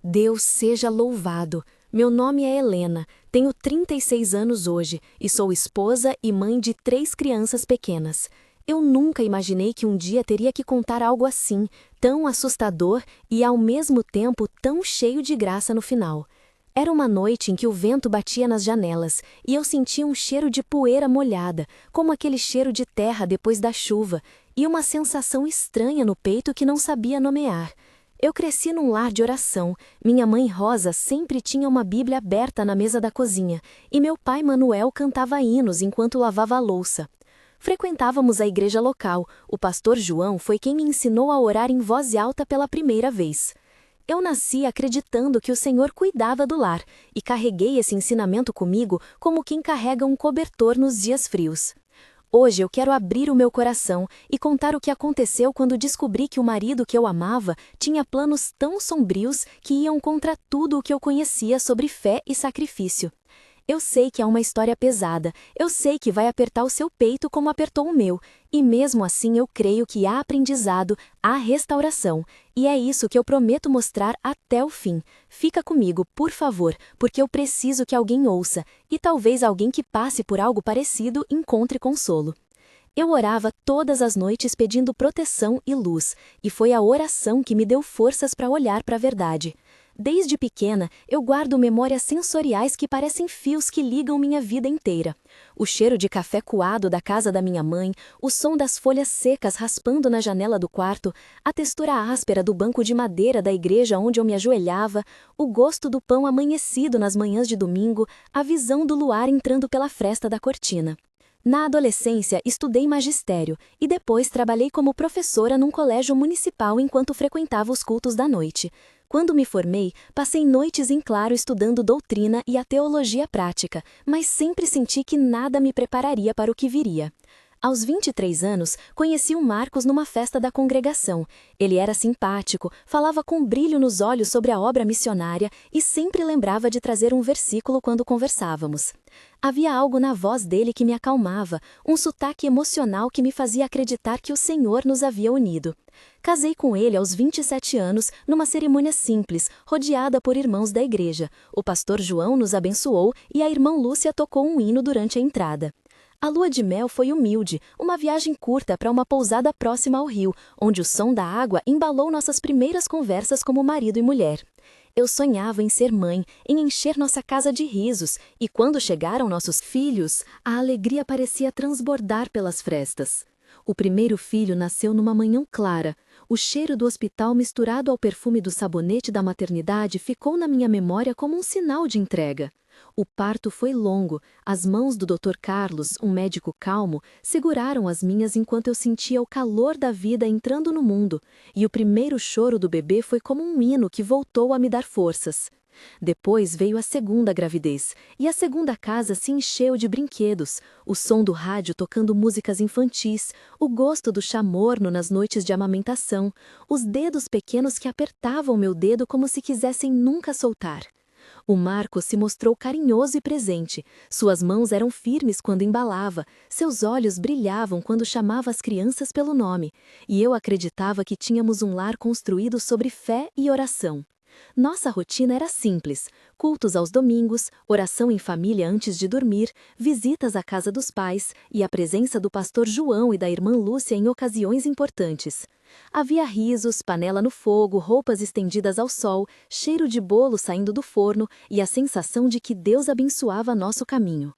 Deus seja louvado! Meu nome é Helena, tenho 36 anos hoje e sou esposa e mãe de 3 crianças pequenas. Eu nunca imaginei que um dia teria que contar algo assim, tão assustador e ao mesmo tempo tão cheio de graça no final. Era uma noite em que o vento batia nas janelas e eu sentia um cheiro de poeira molhada, como aquele cheiro de terra depois da chuva, e uma sensação estranha no peito que não sabia nomear. Eu cresci num lar de oração. Minha mãe Rosa sempre tinha uma Bíblia aberta na mesa da cozinha, e meu pai Manuel cantava hinos enquanto lavava a louça. Frequentávamos a igreja local. O pastor João foi quem me ensinou a orar em voz alta pela primeira vez. Eu nasci acreditando que o Senhor cuidava do lar, e carreguei esse ensinamento comigo como quem carrega um cobertor nos dias frios. Hoje eu quero abrir o meu coração e contar o que aconteceu quando descobri que o marido que eu amava tinha planos tão sombrios que iam contra tudo o que eu conhecia sobre fé e sacrifício. Eu sei que é uma história pesada, eu sei que vai apertar o seu peito como apertou o meu, e mesmo assim eu creio que há aprendizado, há restauração, e é isso que eu prometo mostrar até o fim. Fica comigo, por favor, porque eu preciso que alguém ouça, e talvez alguém que passe por algo parecido encontre consolo. Eu orava todas as noites pedindo proteção e luz, e foi a oração que me deu forças para olhar para a verdade. Desde pequena, eu guardo memórias sensoriais que parecem fios que ligam minha vida inteira. O cheiro de café coado da casa da minha mãe, o som das folhas secas raspando na janela do quarto, a textura áspera do banco de madeira da igreja onde eu me ajoelhava, o gosto do pão amanhecido nas manhãs de domingo, a visão do luar entrando pela fresta da cortina. Na adolescência, estudei magistério e depois trabalhei como professora num colégio municipal enquanto frequentava os cultos da noite. Quando me formei, passei noites em claro estudando doutrina e a teologia prática, mas sempre senti que nada me prepararia para o que viria. Aos 23 anos, conheci o Marcos numa festa da congregação. Ele era simpático, falava com brilho nos olhos sobre a obra missionária e sempre lembrava de trazer um versículo quando conversávamos. Havia algo na voz dele que me acalmava, um sotaque emocional que me fazia acreditar que o Senhor nos havia unido. Casei com ele aos 27 anos, numa cerimônia simples, rodeada por irmãos da igreja. O pastor João nos abençoou e a irmã Lúcia tocou um hino durante a entrada. A lua de mel foi humilde, uma viagem curta para uma pousada próxima ao rio, onde o som da água embalou nossas primeiras conversas como marido e mulher. Eu sonhava em ser mãe, em encher nossa casa de risos, e quando chegaram nossos filhos, a alegria parecia transbordar pelas frestas. O primeiro filho nasceu numa manhã clara. O cheiro do hospital misturado ao perfume do sabonete da maternidade ficou na minha memória como um sinal de entrega. O parto foi longo. As mãos do Dr. Carlos, um médico calmo, seguraram as minhas enquanto eu sentia o calor da vida entrando no mundo, e o primeiro choro do bebê foi como um hino que voltou a me dar forças. Depois veio a segunda gravidez, e a segunda casa se encheu de brinquedos, o som do rádio tocando músicas infantis, o gosto do chá morno nas noites de amamentação, os dedos pequenos que apertavam meu dedo como se quisessem nunca soltar. O Marcos se mostrou carinhoso e presente, suas mãos eram firmes quando embalava, seus olhos brilhavam quando chamava as crianças pelo nome, e eu acreditava que tínhamos um lar construído sobre fé e oração. Nossa rotina era simples: cultos aos domingos, oração em família antes de dormir, visitas à casa dos pais e a presença do pastor João e da irmã Lúcia em ocasiões importantes. Havia risos, panela no fogo, roupas estendidas ao sol, cheiro de bolo saindo do forno e a sensação de que Deus abençoava nosso caminho.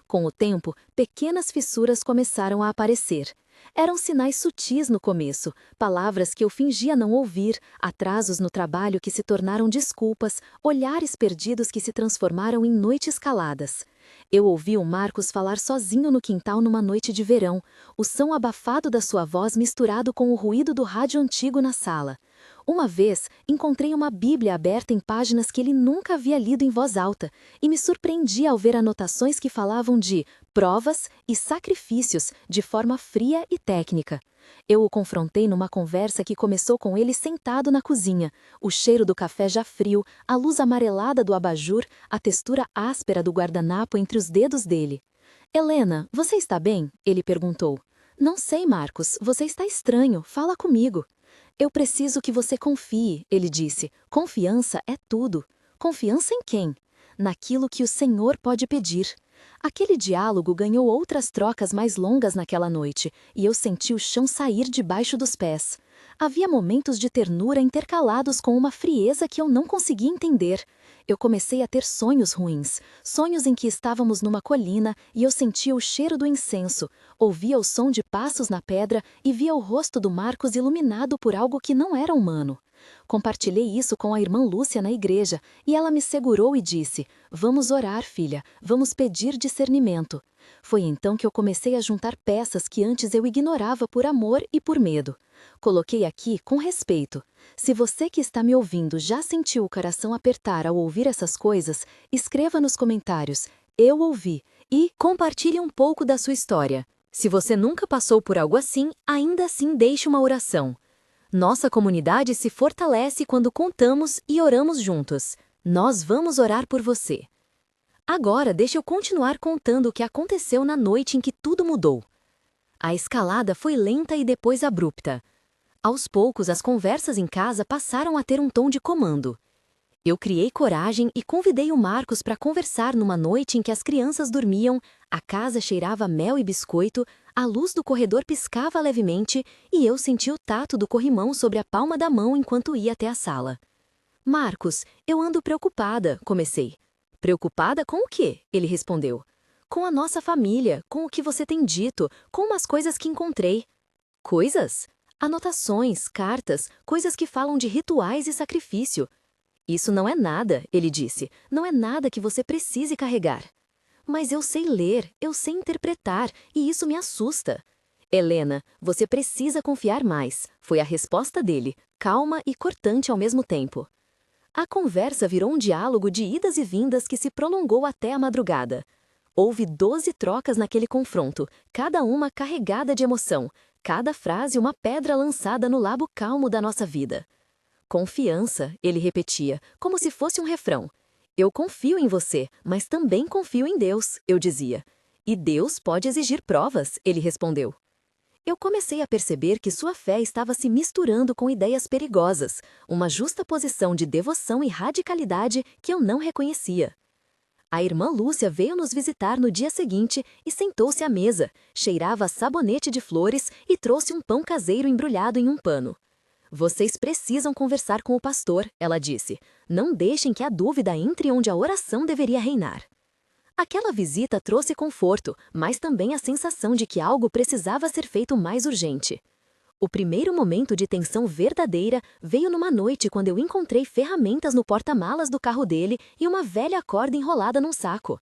Com o tempo, pequenas fissuras começaram a aparecer. Eram sinais sutis no começo, palavras que eu fingia não ouvir, atrasos no trabalho que se tornaram desculpas, olhares perdidos que se transformaram em noites caladas. Eu ouvi o Marcos falar sozinho no quintal numa noite de verão, o som abafado da sua voz misturado com o ruído do rádio antigo na sala. Uma vez, encontrei uma Bíblia aberta em páginas que ele nunca havia lido em voz alta, e me surpreendi ao ver anotações que falavam de provas e sacrifícios de forma fria e técnica. Eu o confrontei numa conversa que começou com ele sentado na cozinha, o cheiro do café já frio, a luz amarelada do abajur, a textura áspera do guardanapo entre os dedos dele. "Helena, você está bem?" ele perguntou. "Não sei, Marcos, você está estranho, fala comigo." Eu preciso que você confie, ele disse. Confiança é tudo. Confiança em quem? Naquilo que o Senhor pode pedir. Aquele diálogo ganhou outras trocas mais longas naquela noite, e eu senti o chão sair debaixo dos pés. Havia momentos de ternura intercalados com uma frieza que eu não conseguia entender. Eu comecei a ter sonhos ruins, sonhos em que estávamos numa colina e eu sentia o cheiro do incenso, ouvia o som de passos na pedra e via o rosto do Marcos iluminado por algo que não era humano. Compartilhei isso com a irmã Lúcia na igreja e ela me segurou e disse: "Vamos orar, filha, vamos pedir discernimento." Foi então que eu comecei a juntar peças que antes eu ignorava por amor e por medo. Coloquei aqui com respeito. Se você que está me ouvindo já sentiu o coração apertar ao ouvir essas coisas, escreva nos comentários: "Eu ouvi", e compartilhe um pouco da sua história. Se você nunca passou por algo assim, ainda assim deixe uma oração. Nossa comunidade se fortalece quando contamos e oramos juntos. Nós vamos orar por você. Agora deixa eu continuar contando o que aconteceu na noite em que tudo mudou. A escalada foi lenta e depois abrupta. Aos poucos, as conversas em casa passaram a ter um tom de comando. Eu criei coragem e convidei o Marcos para conversar numa noite em que as crianças dormiam, a casa cheirava mel e biscoito, a luz do corredor piscava levemente e eu senti o tato do corrimão sobre a palma da mão enquanto ia até a sala. "Marcos, eu ando preocupada", comecei. "Preocupada com o quê?", ele respondeu. "Com a nossa família, com o que você tem dito, com umas coisas que encontrei." "Coisas?" "Anotações, cartas, coisas que falam de rituais e sacrifício." "Isso não é nada", ele disse. "Não é nada que você precise carregar." "Mas eu sei ler, eu sei interpretar, e isso me assusta." "Helena, você precisa confiar mais", foi a resposta dele, calma e cortante ao mesmo tempo. A conversa virou um diálogo de idas e vindas que se prolongou até a madrugada. Houve 12 trocas naquele confronto, cada uma carregada de emoção, cada frase uma pedra lançada no labo calmo da nossa vida. "Confiança", ele repetia, como se fosse um refrão. "Eu confio em você, mas também confio em Deus", eu dizia. "E Deus pode exigir provas", ele respondeu. Eu comecei a perceber que sua fé estava se misturando com ideias perigosas, uma justaposição de devoção e radicalidade que eu não reconhecia. A irmã Lúcia veio nos visitar no dia seguinte e sentou-se à mesa, cheirava a sabonete de flores e trouxe um pão caseiro embrulhado em um pano. "Vocês precisam conversar com o pastor", ela disse. "Não deixem que a dúvida entre onde a oração deveria reinar." Aquela visita trouxe conforto, mas também a sensação de que algo precisava ser feito mais urgente. O primeiro momento de tensão verdadeira veio numa noite quando eu encontrei ferramentas no porta-malas do carro dele e uma velha corda enrolada num saco.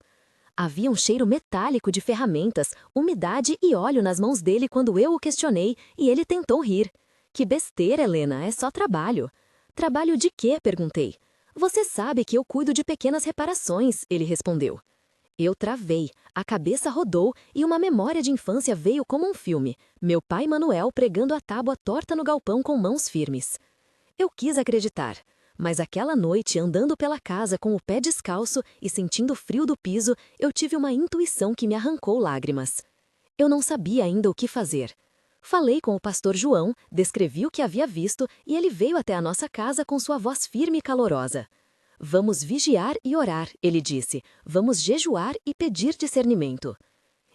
Havia um cheiro metálico de ferramentas, umidade e óleo nas mãos dele quando eu o questionei e ele tentou rir. "Que besteira, Helena, é só trabalho." "Trabalho de quê?", perguntei. "Você sabe que eu cuido de pequenas reparações", ele respondeu. Eu travei, a cabeça rodou e uma memória de infância veio como um filme. Meu pai Manuel pregando a tábua torta no galpão com mãos firmes. Eu quis acreditar, mas aquela noite, andando pela casa com o pé descalço e sentindo o frio do piso, eu tive uma intuição que me arrancou lágrimas. Eu não sabia ainda o que fazer. Falei com o pastor João, descrevi o que havia visto e ele veio até a nossa casa com sua voz firme e calorosa. "Vamos vigiar e orar", ele disse. "Vamos jejuar e pedir discernimento."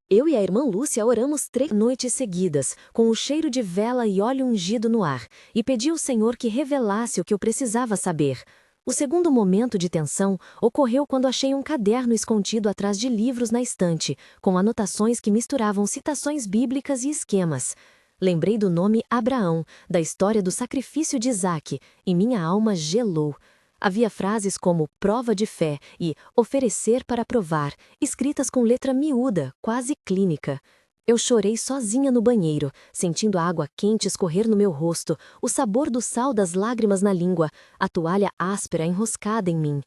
Eu e a irmã Lúcia oramos 3 noites seguidas, com o cheiro de vela e óleo ungido no ar, e pedi ao Senhor que revelasse o que eu precisava saber. O segundo momento de tensão ocorreu quando achei um caderno escondido atrás de livros na estante, com anotações que misturavam citações bíblicas e esquemas. Lembrei do nome Abraão, da história do sacrifício de Isaque, e minha alma gelou. Havia frases como prova de fé e oferecer para provar, escritas com letra miúda, quase clínica. Eu chorei sozinha no banheiro, sentindo a água quente escorrer no meu rosto, o sabor do sal das lágrimas na língua, a toalha áspera enroscada em mim.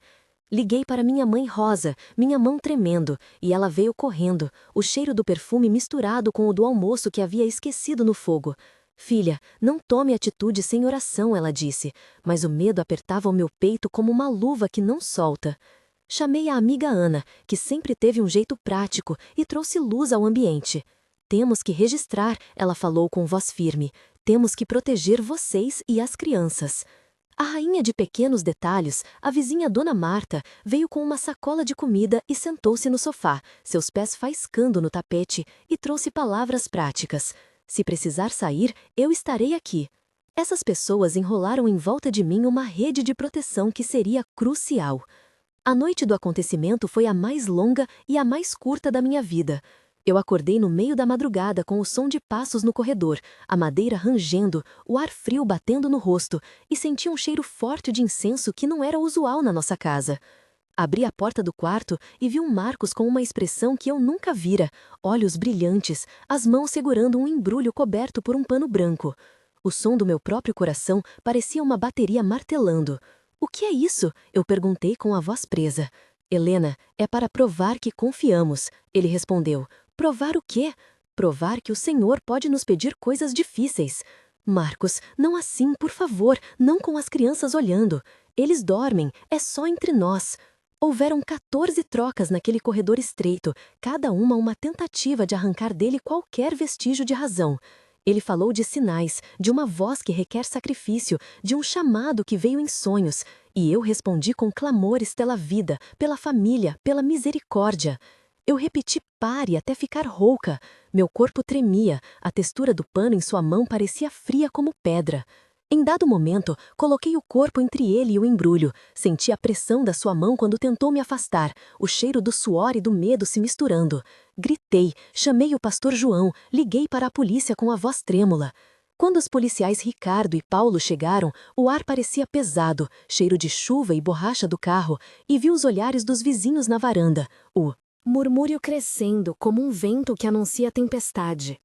Liguei para minha mãe Rosa, minha mão tremendo, e ela veio correndo, o cheiro do perfume misturado com o do almoço que havia esquecido no fogo. "Filha, não tome atitude sem oração", ela disse, mas o medo apertava o meu peito como uma luva que não solta. Chamei a amiga Ana, que sempre teve um jeito prático, e trouxe luz ao ambiente. "Temos que registrar", ela falou com voz firme. Temos que proteger vocês e as crianças. A rainha de pequenos detalhes, a vizinha Dona Marta, veio com uma sacola de comida e sentou-se no sofá, seus pés faiscando no tapete, e trouxe palavras práticas. Se precisar sair, eu estarei aqui. Essas pessoas enrolaram em volta de mim uma rede de proteção que seria crucial. A noite do acontecimento foi a mais longa e a mais curta da minha vida. Eu acordei no meio da madrugada com o som de passos no corredor, a madeira rangendo, o ar frio batendo no rosto, e senti um cheiro forte de incenso que não era usual na nossa casa. Abri a porta do quarto e vi um Marcos com uma expressão que eu nunca vira, olhos brilhantes, as mãos segurando um embrulho coberto por um pano branco. O som do meu próprio coração parecia uma bateria martelando. "O que é isso?" eu perguntei com a voz presa. "Helena, é para provar que confiamos", ele respondeu. "Provar o quê?" "Provar que o Senhor pode nos pedir coisas difíceis." "Marcos, não assim, por favor, não com as crianças olhando. Eles dormem, é só entre nós." Houveram 14 trocas naquele corredor estreito, cada uma tentativa de arrancar dele qualquer vestígio de razão. Ele falou de sinais, de uma voz que requer sacrifício, de um chamado que veio em sonhos, e eu respondi com clamores pela vida, pela família, pela misericórdia. Eu repeti "pare" até ficar rouca. Meu corpo tremia, a textura do pano em sua mão parecia fria como pedra. Em dado momento, coloquei o corpo entre ele e o embrulho. Senti a pressão da sua mão quando tentou me afastar, o cheiro do suor e do medo se misturando. Gritei, chamei o pastor João, liguei para a polícia com a voz trêmula. Quando os policiais Ricardo e Paulo chegaram, o ar parecia pesado, cheiro de chuva e borracha do carro, e vi os olhares dos vizinhos na varanda, o murmúrio crescendo como um vento que anuncia tempestade.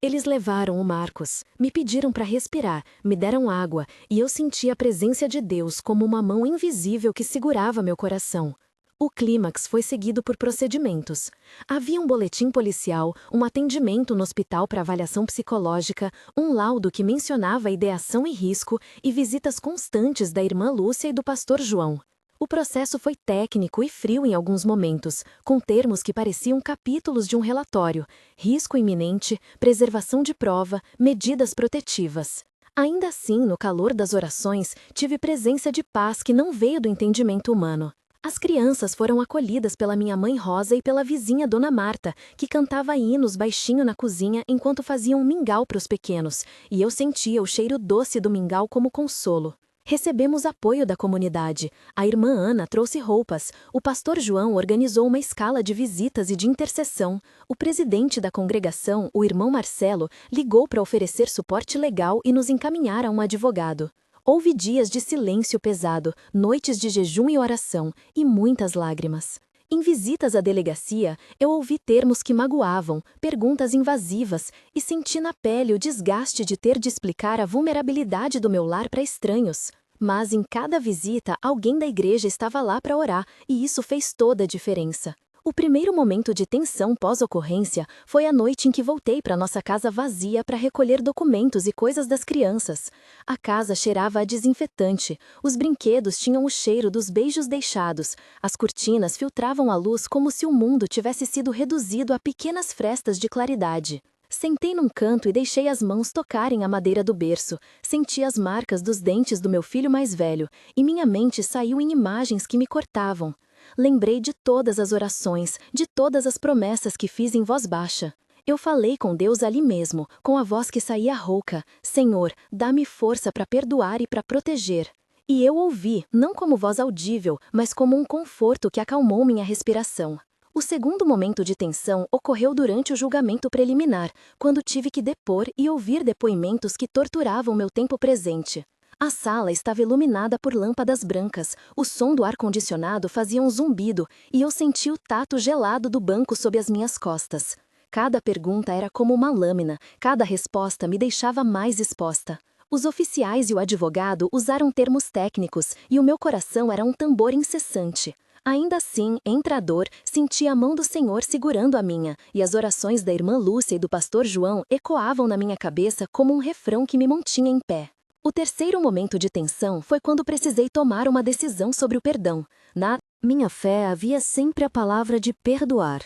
Eles levaram o Marcos, me pediram para respirar, me deram água, e eu senti a presença de Deus como uma mão invisível que segurava meu coração. O clímax foi seguido por procedimentos. Havia um boletim policial, um atendimento no hospital para avaliação psicológica, um laudo que mencionava ideação e risco e visitas constantes da irmã Lúcia e do pastor João. O processo foi técnico e frio em alguns momentos, com termos que pareciam capítulos de um relatório: risco iminente, preservação de prova, medidas protetivas. Ainda assim, no calor das orações, tive presença de paz que não veio do entendimento humano. As crianças foram acolhidas pela minha mãe Rosa e pela vizinha Dona Marta, que cantava hinos baixinho na cozinha enquanto faziam um mingau para os pequenos, e eu sentia o cheiro doce do mingau como consolo. Recebemos apoio da comunidade. A irmã Ana trouxe roupas. O pastor João organizou uma escala de visitas e de intercessão. O presidente da congregação, o irmão Marcelo, ligou para oferecer suporte legal e nos encaminhar a um advogado. Houve dias de silêncio pesado, noites de jejum e oração, e muitas lágrimas. Em visitas à delegacia, eu ouvi termos que magoavam, perguntas invasivas, e senti na pele o desgaste de ter de explicar a vulnerabilidade do meu lar para estranhos. Mas em cada visita, alguém da igreja estava lá para orar, e isso fez toda a diferença. O primeiro momento de tensão pós-ocorrência foi a noite em que voltei para nossa casa vazia para recolher documentos e coisas das crianças. A casa cheirava a desinfetante, os brinquedos tinham o cheiro dos beijos deixados, as cortinas filtravam a luz como se o mundo tivesse sido reduzido a pequenas frestas de claridade. Sentei num canto e deixei as mãos tocarem a madeira do berço, senti as marcas dos dentes do meu filho mais velho, e minha mente saiu em imagens que me cortavam. Lembrei de todas as orações, de todas as promessas que fiz em voz baixa. Eu falei com Deus ali mesmo, com a voz que saía rouca: Senhor, dá-me força para perdoar e para proteger. E eu ouvi, não como voz audível, mas como um conforto que acalmou minha respiração. O segundo momento de tensão ocorreu durante o julgamento preliminar, quando tive que depor e ouvir depoimentos que torturavam meu tempo presente. A sala estava iluminada por lâmpadas brancas, o som do ar-condicionado fazia um zumbido e eu senti o tato gelado do banco sob as minhas costas. Cada pergunta era como uma lâmina, cada resposta me deixava mais exposta. Os oficiais e o advogado usaram termos técnicos e o meu coração era um tambor incessante. Ainda assim, entre a dor, senti a mão do Senhor segurando a minha, e as orações da irmã Lúcia e do pastor João ecoavam na minha cabeça como um refrão que me mantinha em pé. O terceiro momento de tensão foi quando precisei tomar uma decisão sobre o perdão. Na minha fé havia sempre a palavra de perdoar.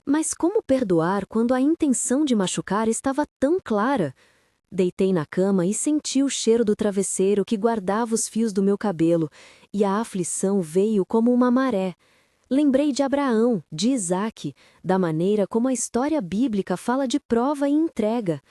Mas como perdoar quando a intenção de machucar estava tão clara? Deitei na cama e senti o cheiro do travesseiro que guardava os fios do meu cabelo, e a aflição veio como uma maré. Lembrei de Abraão, de Isaque, da maneira como a história bíblica fala de prova e entrega.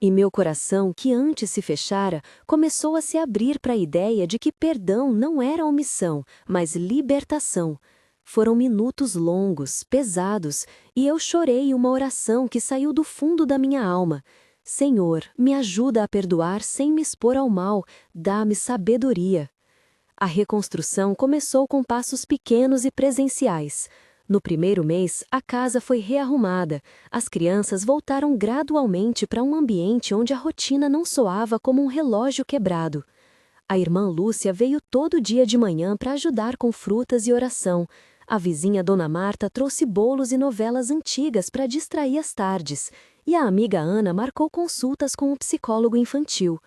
E meu coração, que antes se fechara, começou a se abrir para a ideia de que perdão não era omissão, mas libertação. Foram minutos longos, pesados, e eu chorei uma oração que saiu do fundo da minha alma. Senhor, me ajuda a perdoar sem me expor ao mal, dá-me sabedoria. A reconstrução começou com passos pequenos e presenciais. No primeiro mês, a casa foi rearrumada. As crianças voltaram gradualmente para um ambiente onde a rotina não soava como um relógio quebrado. A irmã Lúcia veio todo dia de manhã para ajudar com frutas e oração. A vizinha Dona Marta trouxe bolos e novelas antigas para distrair as tardes. E a amiga Ana marcou consultas com o psicólogo infantil.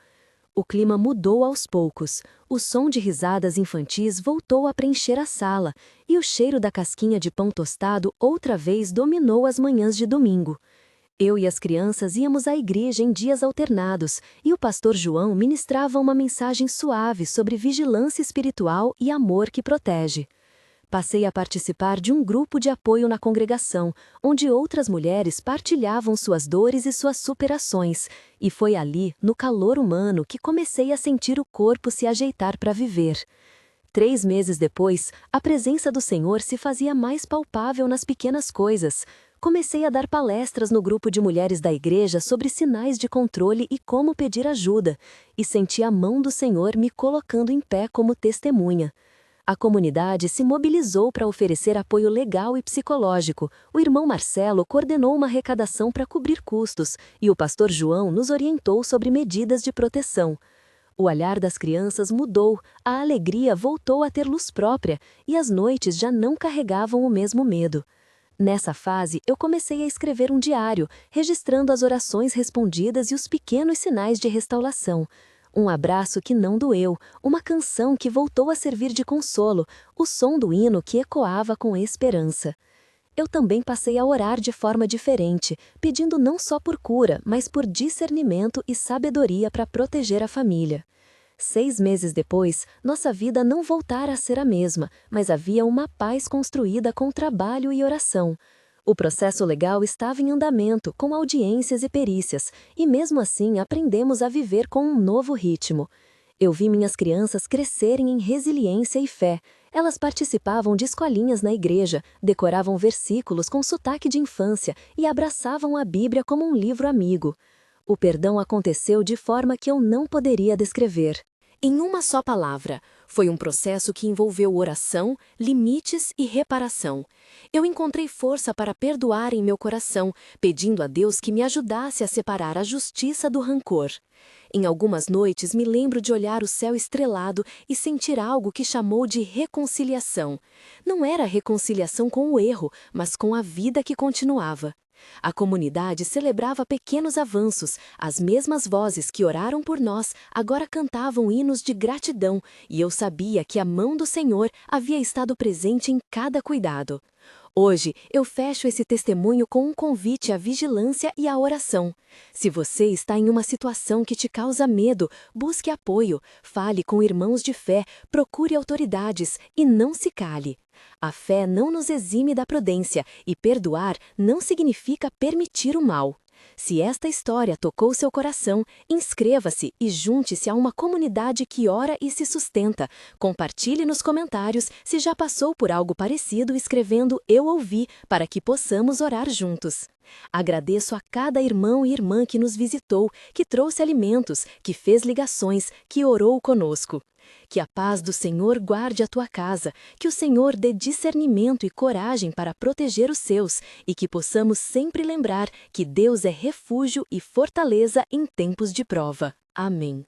O clima mudou aos poucos. O som de risadas infantis voltou a preencher a sala, e o cheiro da casquinha de pão tostado outra vez dominou as manhãs de domingo. Eu e as crianças íamos à igreja em dias alternados, e o pastor João ministrava uma mensagem suave sobre vigilância espiritual e amor que protege. Passei a participar de um grupo de apoio na congregação, onde outras mulheres partilhavam suas dores e suas superações, e foi ali, no calor humano, que comecei a sentir o corpo se ajeitar para viver. 3 meses depois, a presença do Senhor se fazia mais palpável nas pequenas coisas. Comecei a dar palestras no grupo de mulheres da igreja sobre sinais de controle e como pedir ajuda, e senti a mão do Senhor me colocando em pé como testemunha. A comunidade se mobilizou para oferecer apoio legal e psicológico. O irmão Marcelo coordenou uma arrecadação para cobrir custos, e o pastor João nos orientou sobre medidas de proteção. O olhar das crianças mudou, a alegria voltou a ter luz própria, e as noites já não carregavam o mesmo medo. Nessa fase, eu comecei a escrever um diário, registrando as orações respondidas e os pequenos sinais de restauração. Um abraço que não doeu, uma canção que voltou a servir de consolo, o som do hino que ecoava com esperança. Eu também passei a orar de forma diferente, pedindo não só por cura, mas por discernimento e sabedoria para proteger a família. 6 meses depois, nossa vida não voltara a ser a mesma, mas havia uma paz construída com trabalho e oração. O processo legal estava em andamento, com audiências e perícias, e mesmo assim aprendemos a viver com um novo ritmo. Eu vi minhas crianças crescerem em resiliência e fé. Elas participavam de escolinhas na igreja, decoravam versículos com sotaque de infância e abraçavam a Bíblia como um livro amigo. O perdão aconteceu de forma que eu não poderia descrever. Em uma só palavra, foi um processo que envolveu oração, limites e reparação. Eu encontrei força para perdoar em meu coração, pedindo a Deus que me ajudasse a separar a justiça do rancor. Em algumas noites me lembro de olhar o céu estrelado e sentir algo que chamou de reconciliação. Não era reconciliação com o erro, mas com a vida que continuava. A comunidade celebrava pequenos avanços, as mesmas vozes que oraram por nós agora cantavam hinos de gratidão, e eu sabia que a mão do Senhor havia estado presente em cada cuidado. Hoje, eu fecho esse testemunho com um convite à vigilância e à oração. Se você está em uma situação que te causa medo, busque apoio, fale com irmãos de fé, procure autoridades e não se cale. A fé não nos exime da prudência e perdoar não significa permitir o mal. Se esta história tocou seu coração, inscreva-se e junte-se a uma comunidade que ora e se sustenta. Compartilhe nos comentários se já passou por algo parecido escrevendo "Eu ouvi" para que possamos orar juntos. Agradeço a cada irmão e irmã que nos visitou, que trouxe alimentos, que fez ligações, que orou conosco. Que a paz do Senhor guarde a tua casa, que o Senhor dê discernimento e coragem para proteger os seus e que possamos sempre lembrar que Deus é refúgio e fortaleza em tempos de prova. Amém.